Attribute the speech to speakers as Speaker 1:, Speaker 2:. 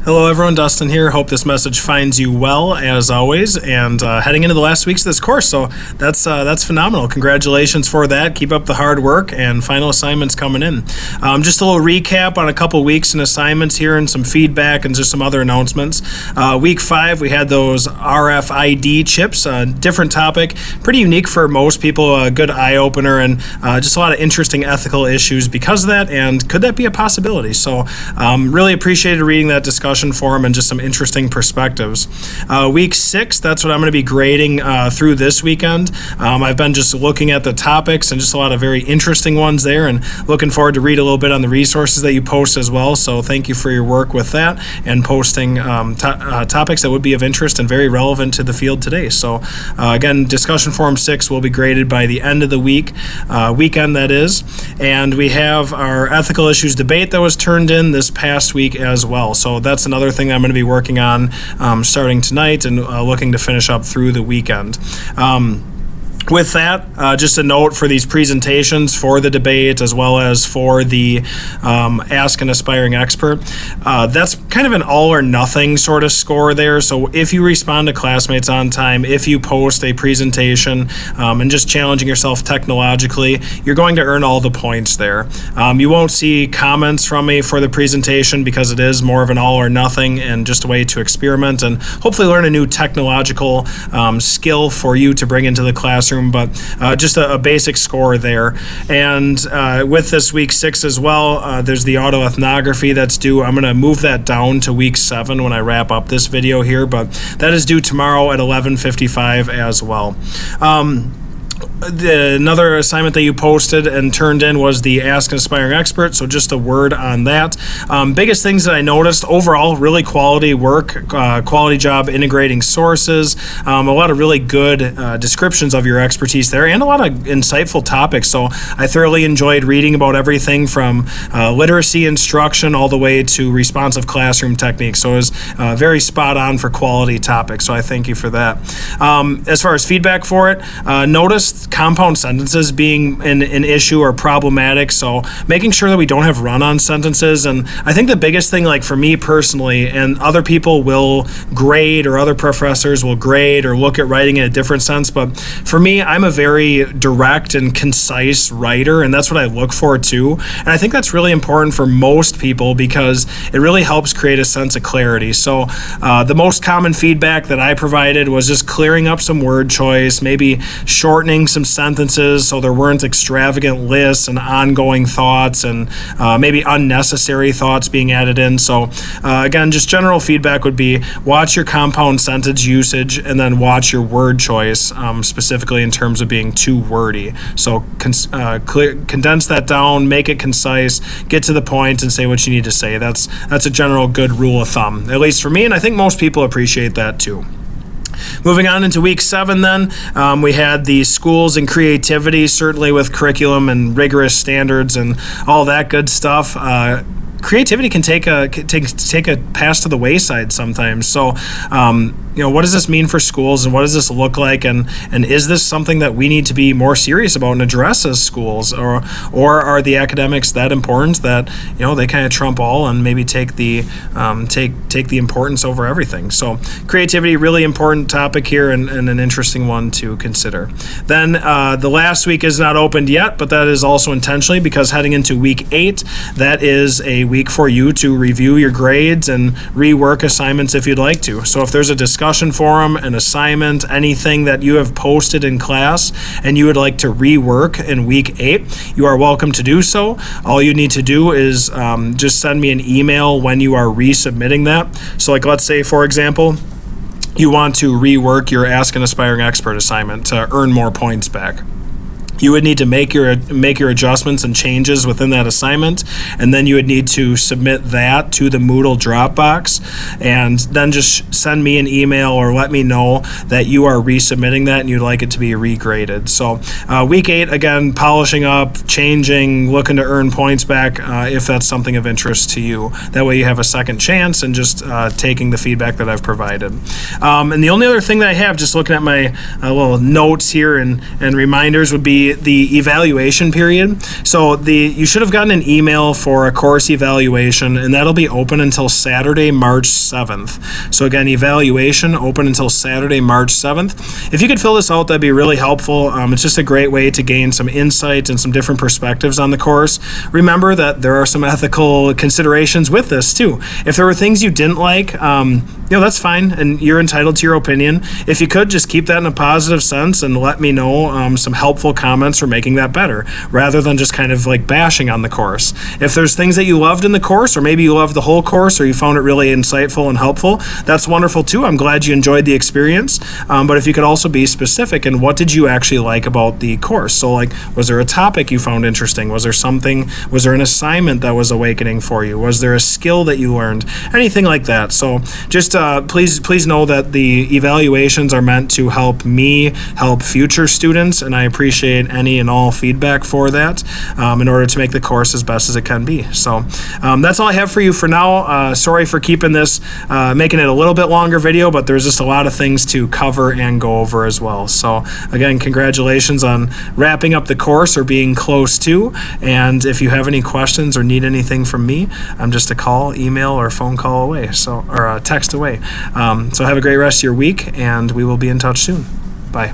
Speaker 1: Hello everyone, Dustin here. Hope this message finds you well as always, and heading into the last weeks of this course, so that's phenomenal. Congratulations for that. Keep up the hard work, and final assignments coming in. Just a little recap on a couple weeks and assignments here, and some feedback, and just some other announcements. Week 5, we had those RFID chips, different topic, pretty unique for most people, a good eye-opener, and just a lot of interesting ethical issues because of that, and could that be a possibility? So really appreciated reading that discussion forum and just some interesting perspectives. Week 6, that's what I'm going to be grading through this weekend. I've been just looking at the topics and just a lot of very interesting ones there, and looking forward to read a little bit on the resources that you post as well. So thank you for your work with that and posting topics that would be of interest and very relevant to the field today. So again, discussion forum 6 will be graded by the end of the weekend that is, and we have our ethical issues debate that was turned in this past week as well. So that's another thing that I'm going to be working on starting tonight and looking to finish up through the weekend. With that, just a note for these presentations for the debate as well as for the Ask an Aspiring Expert. That's kind of an all or nothing sort of score there. So if you respond to classmates on time, if you post a presentation and just challenging yourself technologically, you're going to earn all the points there. You won't see comments from me for the presentation because it is more of an all or nothing and just a way to experiment and hopefully learn a new technological skill for you to bring into the classroom. But just a basic score there. And with this week 6 as well, there's the autoethnography that's due. I'm going to move that down to week 7 when I wrap up this video here, but that is due tomorrow at 11:55 as well. Another assignment that you posted and turned in was the Ask an Aspiring Expert, so just a word on that. Biggest things that I noticed, overall, really quality work, quality job integrating sources, a lot of really good descriptions of your expertise there, and a lot of insightful topics. So I thoroughly enjoyed reading about everything from literacy instruction all the way to responsive classroom techniques. So it was very spot on for quality topics, so I thank you for that. As far as feedback for it, noticed compound sentences being an issue or problematic, so making sure that we don't have run-on sentences. And I think the biggest thing, like for me personally, and other people will grade or other professors will grade or look at writing in a different sense, but for me, I'm a very direct and concise writer, and that's what I look for too. And I think that's really important for most people because it really helps create a sense of clarity. So the most common feedback that I provided was just clearing up some word choice, maybe shortening some sentences so there weren't extravagant lists and ongoing thoughts and maybe unnecessary thoughts being added in. So again, just general feedback would be watch your compound sentence usage and then watch your word choice, specifically in terms of being too wordy. So condense that down, make it concise, get to the point and say what you need to say. That's a general good rule of thumb, at least for me, and I think most people appreciate that too. Moving on into week 7 then, we had the schools and creativity, certainly with curriculum and rigorous standards and all that good stuff. Creativity can take a pass to the wayside sometimes. So, what does this mean for schools, and what does this look like, and is this something that we need to be more serious about and address as schools, or are the academics that important that they kind of trump all and maybe take the importance over everything? So, creativity, really important topic here and an interesting one to consider. Then the last week is not opened yet, but that is also intentionally because heading into week 8, that is a week for you to review your grades and rework assignments if you'd like to. So if there's a discussion forum, an assignment, anything that you have posted in class and you would like to rework in week 8, you are welcome to do so. All you need to do is just send me an email when you are resubmitting that. So like let's say, for example, you want to rework your Ask an Aspiring Expert assignment to earn more points back. You would need to make your adjustments and changes within that assignment, and then you would need to submit that to the Moodle Dropbox, and then just send me an email or let me know that you are resubmitting that and you'd like it to be regraded. So week 8, again, polishing up, changing, looking to earn points back if that's something of interest to you. That way you have a second chance and just taking the feedback that I've provided. And the only other thing that I have, just looking at my little notes here and reminders, would be the evaluation period. So you should have gotten an email for a course evaluation, and that'll be open until Saturday, March 7th. So again, evaluation open until Saturday, March 7th. If you could fill this out, that'd be really helpful. It's just a great way to gain some insight and some different perspectives on the course. Remember that there are some ethical considerations with this too. If there were things you didn't like, that's fine, and you're entitled to your opinion. If you could, just keep that in a positive sense and let me know some helpful comments for making that better, rather than just kind of like bashing on the course. If there's things that you loved in the course, or maybe you loved the whole course, or you found it really insightful and helpful, that's wonderful too. I'm glad you enjoyed the experience. But if you could also be specific in what did you actually like about the course. So like, was there a topic you found interesting? Was there an assignment that was awakening for you? Was there a skill that you learned? Anything like that. So just please know that the evaluations are meant to help me help future students, and I appreciate any and all feedback for that in order to make the course as best as it can be. So that's all I have for you for now. Sorry for keeping this, making it a little bit longer video, but there's just a lot of things to cover and go over as well. So again, congratulations on wrapping up the course or being close to, and if you have any questions or need anything from me, I'm just a call, email, or phone call away, or a text away. So have a great rest of your week, and we will be in touch soon. Bye.